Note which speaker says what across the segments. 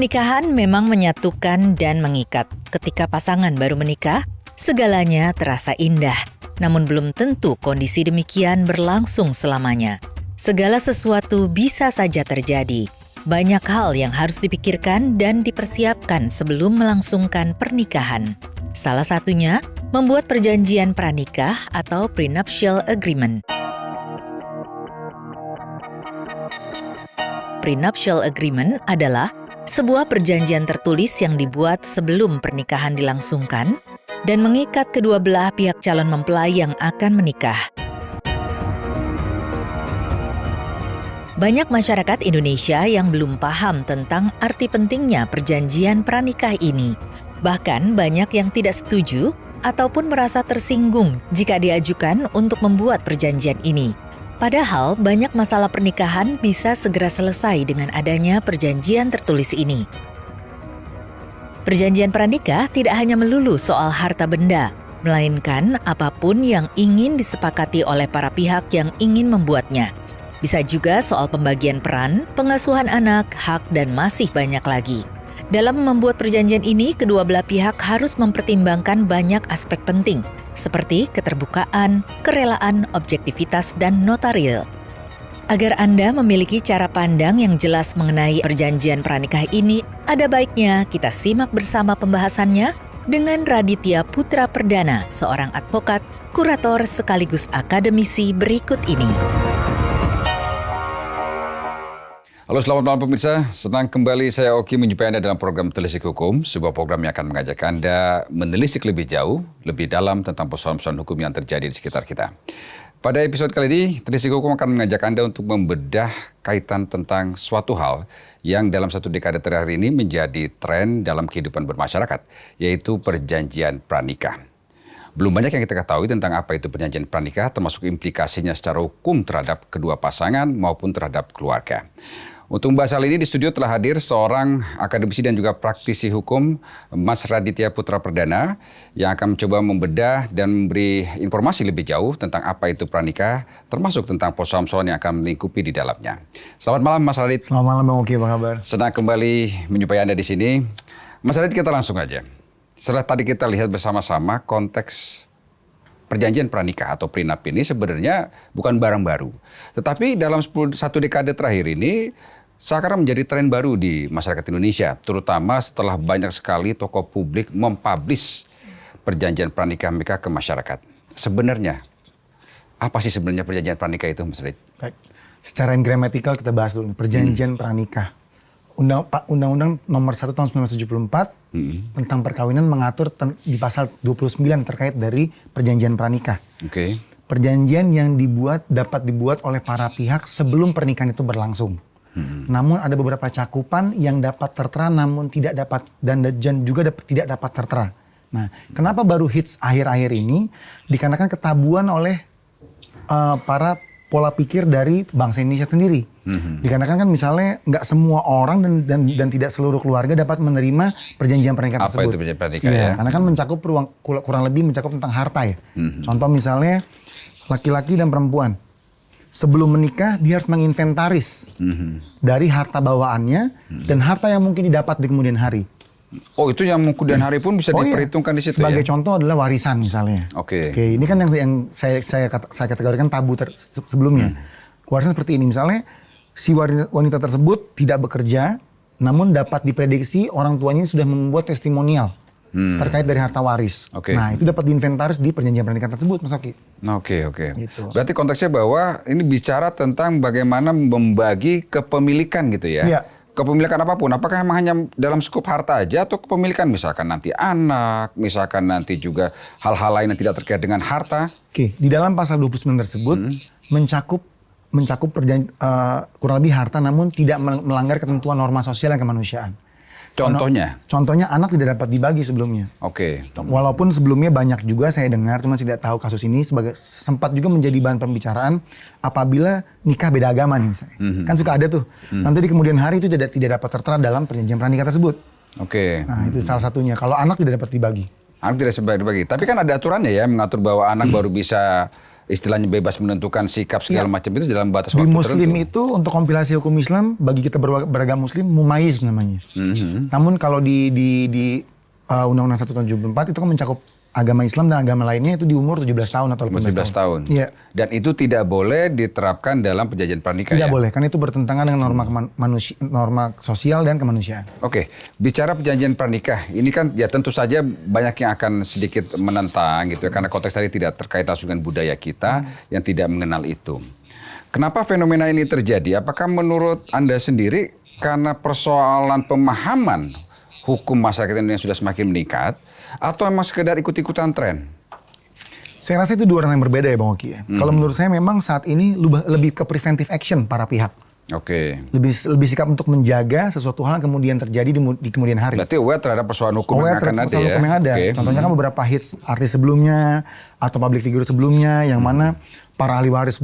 Speaker 1: Pernikahan memang menyatukan dan mengikat. Ketika pasangan baru menikah, segalanya terasa indah. Namun belum tentu kondisi demikian berlangsung selamanya. Segala sesuatu bisa saja terjadi. Banyak hal yang harus dipikirkan dan dipersiapkan sebelum melangsungkan pernikahan. Salah satunya, membuat perjanjian pranikah atau prenuptial agreement. Prenuptial agreement adalah sebuah perjanjian tertulis yang dibuat sebelum pernikahan dilangsungkan dan mengikat kedua belah pihak calon mempelai yang akan menikah. Banyak masyarakat Indonesia yang belum paham tentang arti pentingnya perjanjian pranikah ini. Bahkan banyak yang tidak setuju ataupun merasa tersinggung jika diajukan untuk membuat perjanjian ini. Padahal banyak masalah pernikahan bisa segera selesai dengan adanya perjanjian tertulis ini. Perjanjian pranikah tidak hanya melulu soal harta benda, melainkan apapun yang ingin disepakati oleh para pihak yang ingin membuatnya. Bisa juga soal pembagian peran, pengasuhan anak, hak, dan masih banyak lagi. Dalam membuat perjanjian ini, kedua belah pihak harus mempertimbangkan banyak aspek penting, seperti keterbukaan, kerelaan, objektivitas, dan notaril. Agar Anda memiliki cara pandang yang jelas mengenai perjanjian pranikah ini, ada baiknya kita simak bersama pembahasannya dengan Raditya Putra Perdana, seorang advokat, kurator sekaligus akademisi berikut ini.
Speaker 2: Halo, selamat malam pemirsa. Senang kembali saya Oki menjumpai Anda dalam program Telisik Hukum, sebuah program yang akan mengajak Anda menelisik lebih jauh, lebih dalam tentang persoalan-persoalan hukum yang terjadi di sekitar kita. Pada episode kali ini, Telisik Hukum akan mengajak Anda untuk membedah kaitan tentang suatu hal yang dalam satu dekade terakhir ini menjadi tren dalam kehidupan bermasyarakat, yaitu perjanjian pranikah. Belum banyak yang kita ketahui tentang apa itu perjanjian pranikah, termasuk implikasinya secara hukum terhadap kedua pasangan maupun terhadap keluarga. Untuk membahas hal ini di studio telah hadir seorang akademisi dan juga praktisi hukum, Mas Raditya Putra Perdana, yang akan mencoba membedah dan memberi informasi lebih jauh tentang apa itu pranikah, termasuk tentang persoalan-persoalan yang akan melingkupi di dalamnya. Selamat malam Mas Radit.
Speaker 3: Selamat malam Bang Oki, apa kabar?
Speaker 2: Senang kembali menjumpai Anda di sini. Mas Radit, kita langsung aja. Setelah tadi kita lihat bersama-sama konteks perjanjian pranikah atau prenup ini sebenarnya bukan barang baru. Tetapi dalam satu dekade terakhir ini seakan menjadi tren baru di masyarakat Indonesia. Terutama setelah banyak sekali tokoh publik mempublish perjanjian pranikah mereka ke masyarakat. Sebenarnya, apa sih sebenarnya perjanjian pranikah itu, Mas Rid?
Speaker 3: Baik. Secara gramatikal kita bahas dulu. Perjanjian pranikah. Undang-Undang nomor 1 tahun 1974 tentang perkawinan mengatur di pasal 29 terkait dari perjanjian pranikah.
Speaker 2: Oke.
Speaker 3: Perjanjian yang dapat dibuat oleh para pihak sebelum pernikahan itu berlangsung. Namun ada beberapa cakupan yang dapat tertera namun tidak dapat dan juga tidak dapat tertera. Nah, kenapa baru hits akhir-akhir ini? Dikarenakan ketabuhan oleh para pola pikir dari bangsa Indonesia sendiri. Dikarenakan kan misalnya nggak semua orang dan tidak seluruh keluarga dapat menerima perjanjian pernikahan tersebut.
Speaker 2: Apa itu perjanjian pernikaah
Speaker 3: ya?
Speaker 2: ya?
Speaker 3: Karena kan mencakup kurang lebih mencakup tentang harta ya. Contoh misalnya laki-laki dan perempuan sebelum menikah dia harus menginventaris dari harta bawaannya dan harta yang mungkin didapat di kemudian hari.
Speaker 2: Oh, itu yang kemudian hari pun bisa diperhitungkan di situ.
Speaker 3: Sebagai
Speaker 2: ya?
Speaker 3: contoh adalah warisan misalnya.
Speaker 2: Oke.
Speaker 3: Ini kan yang saya kategorikan tabu sebelumnya. Warisan seperti ini misalnya si wanita tersebut tidak bekerja, namun dapat diprediksi orang tuanya sudah membuat testimonial terkait dari harta waris. Nah, itu dapat diinventaris di perjanjian pernikahan tersebut, Mas Oki.
Speaker 2: Oke.
Speaker 3: Gitu.
Speaker 2: Berarti konteksnya bahwa ini bicara tentang bagaimana membagi kepemilikan gitu ya?
Speaker 3: Iya.
Speaker 2: Kepemilikan apapun, apakah memang hanya dalam skup harta aja atau kepemilikan misalkan nanti anak, misalkan nanti juga hal-hal lain yang tidak terkait dengan harta?
Speaker 3: Oke, di dalam pasal 29 tersebut mencakup kurang lebih harta namun tidak melanggar ketentuan norma sosial dan kemanusiaan.
Speaker 2: Contohnya?
Speaker 3: Contohnya anak tidak dapat dibagi sebelumnya.
Speaker 2: Oke.
Speaker 3: Walaupun sebelumnya banyak juga saya dengar, cuma tidak tahu kasus ini sempat juga menjadi bahan pembicaraan apabila nikah beda agama nih misalnya. Kan suka ada tuh. Nanti di kemudian hari itu tidak dapat tertera dalam perjanjian pranikah tersebut.
Speaker 2: Oke.
Speaker 3: Nah itu salah satunya. Kalau anak tidak dapat dibagi.
Speaker 2: Anak tidak dapat dibagi. Tapi kan ada aturannya ya mengatur bahwa anak baru bisa istilahnya bebas menentukan sikap segala macam itu dalam batas
Speaker 3: Di
Speaker 2: waktu
Speaker 3: Muslim
Speaker 2: tertentu.
Speaker 3: itu untuk kompilasi hukum Islam bagi kita beragama Muslim mumayyiz namanya. Namun kalau di Undang-Undang 174 itu kan mencakup agama Islam dan agama lainnya itu di umur 17 tahun atau 18
Speaker 2: 17 tahun.
Speaker 3: Iya.
Speaker 2: Dan itu tidak boleh diterapkan dalam perjanjian pranikah
Speaker 3: Tidak
Speaker 2: ya?
Speaker 3: boleh, karena itu bertentangan dengan norma sosial dan kemanusiaan.
Speaker 2: Oke, bicara perjanjian pranikah, ini kan ya tentu saja banyak yang akan sedikit menentang gitu ya, karena konteks tadi tidak terkait langsung dengan budaya kita yang tidak mengenal itu. Kenapa fenomena ini terjadi? Apakah menurut Anda sendiri karena persoalan pemahaman hukum masyarakat Indonesia sudah semakin meningkat, atau emang sekedar ikut-ikutan tren?
Speaker 3: Saya rasa itu dua orang yang berbeda ya Bang Oki ya. Kalau menurut saya memang saat ini lebih ke preventive action para pihak.
Speaker 2: Oke.
Speaker 3: Lebih sikap untuk menjaga sesuatu hal yang kemudian terjadi di kemudian hari.
Speaker 2: Berarti aware terhadap persoalan hukum yang akan ada ya?
Speaker 3: Hukum yang ada.
Speaker 2: Oke.
Speaker 3: Contohnya kan beberapa hits artis sebelumnya atau public figure sebelumnya yang mana para ahli waris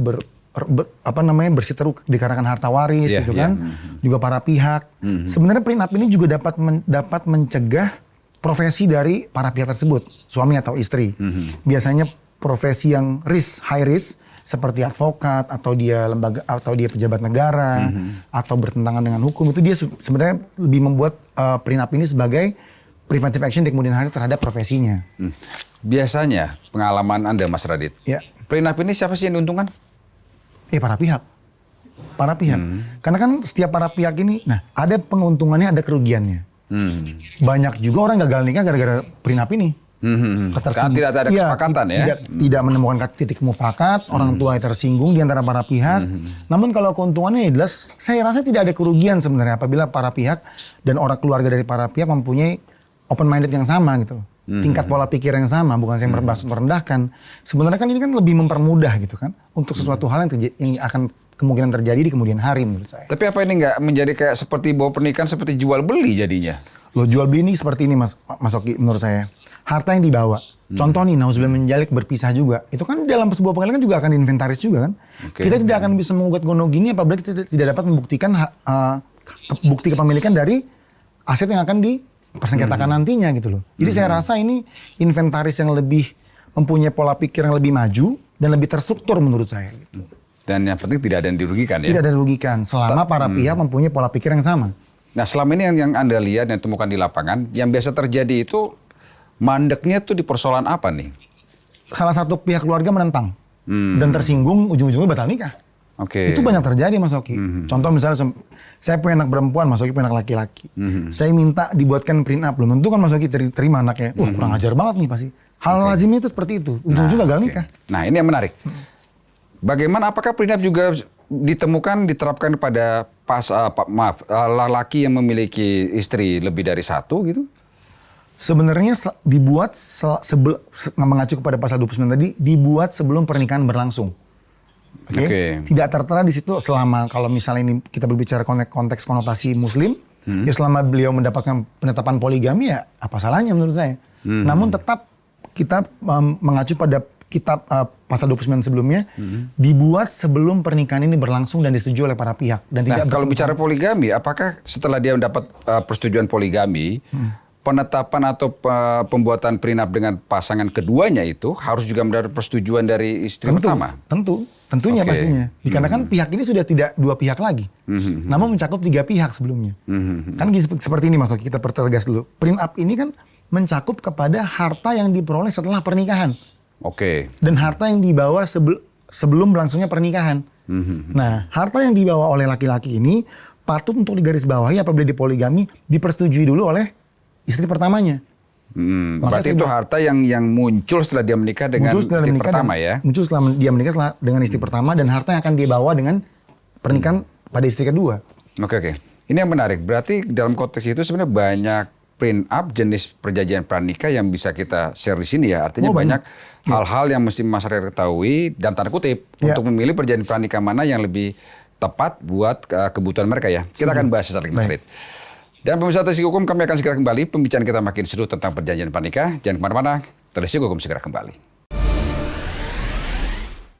Speaker 3: bersiteru dikarenakan harta waris gitu kan. Juga para pihak. Sebenarnya prenup ini juga dapat mencegah profesi dari para pihak tersebut, suami atau istri. Biasanya profesi yang high risk seperti advokat atau dia lembaga atau dia pejabat negara atau bertentangan dengan hukum, itu dia sebenarnya lebih membuat prenup ini sebagai preventive action di kemudian hari terhadap profesinya.
Speaker 2: Biasanya pengalaman Anda Mas Radit,
Speaker 3: Ya.
Speaker 2: prenup ini siapa sih yang diuntungkan?
Speaker 3: Para pihak. Para pihak. Karena kan setiap para pihak ini, ada penguntungannya, ada kerugiannya. Banyak juga orang gagal nikah gara-gara prenup ini.
Speaker 2: Karena tidak ada kesepakatan ya?
Speaker 3: Tidak menemukan titik mufakat, orang tua yang tersinggung di antara para pihak. Namun kalau keuntungannya jelas, saya rasa tidak ada kerugian sebenarnya apabila para pihak dan orang keluarga dari para pihak mempunyai open minded yang sama gitu loh. Tingkat pola pikir yang sama, bukan saya merendahkan. Sebenarnya kan ini kan lebih mempermudah gitu kan untuk sesuatu hal yang akan kemungkinan terjadi di kemudian hari menurut saya.
Speaker 2: Tapi apa ini nggak menjadi kayak seperti bahwa pernikahan seperti jual beli jadinya?
Speaker 3: Loh, jual beli ini seperti ini Mas Oki menurut saya. Harta yang dibawa. Contoh nih, nauzubillah menjalik berpisah juga. Itu kan dalam sebuah pengadilan kan juga akan diinventaris juga kan. Kita tidak akan bisa mengugat gonogini apabila kita tidak dapat membuktikan bukti kepemilikan dari aset yang akan dipersengketakan nantinya gitu loh. Jadi saya rasa ini inventaris yang lebih mempunyai pola pikir yang lebih maju dan lebih terstruktur menurut saya gitu.
Speaker 2: Dan yang penting tidak ada yang dirugikan ya?
Speaker 3: Tidak ada yang dirugikan selama para pihak mempunyai pola pikir yang sama.
Speaker 2: Nah selama ini yang Anda lihat dan temukan di lapangan, yang biasa terjadi itu mandeknya tuh di persoalan apa nih?
Speaker 3: Salah satu pihak keluarga menentang dan tersinggung, ujung-ujungnya batal nikah.
Speaker 2: Oke.
Speaker 3: Itu banyak terjadi Mas Oki. Contoh misalnya saya punya anak perempuan, Mas Oki punya anak laki-laki. Saya minta dibuatkan prenup, belum tentu kan Mas Oki terima anaknya. Kurang ajar banget nih pasti. Hal lazimnya itu seperti itu. Ujung-ujung gagal nikah.
Speaker 2: Nah ini yang menarik. Bagaimana apakah prenup juga diterapkan pada laki yang memiliki istri lebih dari satu gitu?
Speaker 3: Sebenarnya dibuat mengacu kepada pasal 29 tadi, dibuat sebelum pernikahan berlangsung. Oke. Tidak tertera di situ selama kalau misalnya ini kita berbicara konteks konotasi Muslim, ya selama beliau mendapatkan penetapan poligami ya apa salahnya menurut saya. Namun tetap kita mengacu pada kitab pasal 29 sebelumnya dibuat sebelum pernikahan ini berlangsung dan disetujui oleh para pihak dan tidak.
Speaker 2: Kalau bicara poligami, apakah setelah dia mendapat persetujuan poligami, penetapan atau pembuatan prenup dengan pasangan keduanya itu harus juga mendapat persetujuan dari istri pertama?
Speaker 3: Tentunya pastinya. Dikarenakan pihak ini sudah tidak dua pihak lagi, namun mencakup 3 pihak sebelumnya. Kan seperti ini Mas Oki, kita pertegas dulu. Prenup ini kan mencakup kepada harta yang diperoleh setelah pernikahan. Dan harta yang dibawa sebelum berlangsungnya pernikahan. Nah, harta yang dibawa oleh laki-laki ini patut untuk digarisbawahi apabila dipoligami dipersetujui dulu oleh istri pertamanya.
Speaker 2: Berarti itu harta yang muncul setelah dia menikah dengan istri pertama ya?
Speaker 3: Muncul setelah dia menikah dengan istri pertama dan harta yang akan dia bawa dengan pernikahan pada istri kedua.
Speaker 2: Oke. Ini yang menarik. Berarti dalam konteks itu sebenarnya banyak prenup jenis perjanjian pranikah yang bisa kita share di sini ya. Artinya banyak hal-hal yang mesti masyarakat ketahui dan tanda kutip untuk memilih perjanjian pranikah mana yang lebih tepat buat kebutuhan mereka ya. Kita akan bahas secara lebih. Dan pemirsa Telisik Hukum, kami akan segera kembali. Pembicaraan kita makin seru tentang perjanjian pranikah. Jangan kemana-mana, Telisik Hukum segera kembali.